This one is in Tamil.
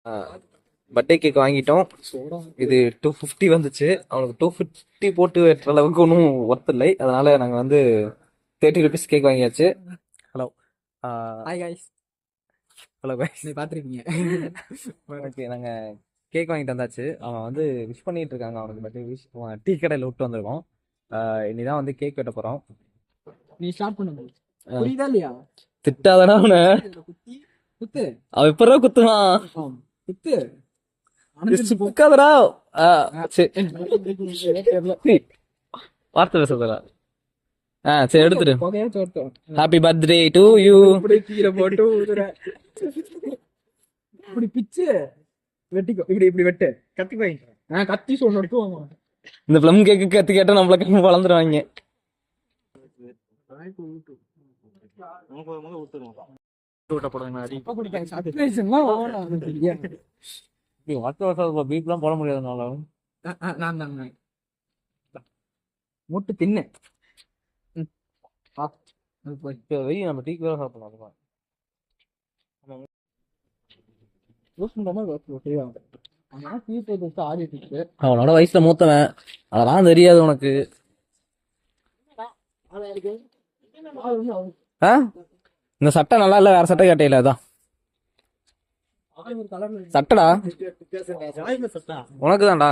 பர்த்டே கேக் வாங்கிட்டோம். இது 250 வந்துச்சு. அவனுக்கு 250 போட்டு வெட்டுற அளவுக்கு ஒன்றும் ஒர்த் இல்லை. அதனால நாங்கள் வந்து 30 ருபீஸ் கேக் வாங்கியாச்சு. Hello hi guys. Hello guys, நீ பார்த்துருக்கீங்க. ஓகே, நாங்கள் கேக் வாங்கிட்டு வந்தாச்சு. அவன் வந்து விஷ் பண்ணிட்டு இருக்காங்க. அவனுக்கு பர்த்டே விஷ் டீ கடையில் விட்டு வந்திருக்கோம். இனிதான் வந்து கேக் வெட்ட போகிறோம். நீ ஸ்டார்ட் பண்ணுங்க. புரியுதா இல்லையா? திட்டாதானே அவனை. குத்தி குத்து. அவன் எப்படா குத்துவான்? குத்து புக்காதடா. வார்த்தை பேசுறா. சரி எடுத்துட்டு. Happy birthday to you. கீரை போட்டு இப்படி பிச்சு வெட்டிக்கோ. இப்படி இப்படி வெட்டு. கத்தி வாங்கிக்கிறேன். கத்தி சொன்னோம். இந்த பிளம் கேக்கு கத்தி கேட்டா நம்மளுக்கு வளர்ந்துருவாங்க. பீப்லாம் போட முடியாதுனால மூட்டு தின்னு நம்ம டீக்கு வேற சாப்பிடலாம். அவனோட வயசுல மூத்தவன், அதெல்லாம் தெரியாது உனக்கு. இந்த சட்டை நல்லா இல்ல, வேற சட்டை கேட்டையில. அதான் சட்டடா, உனக்கு தான்டா.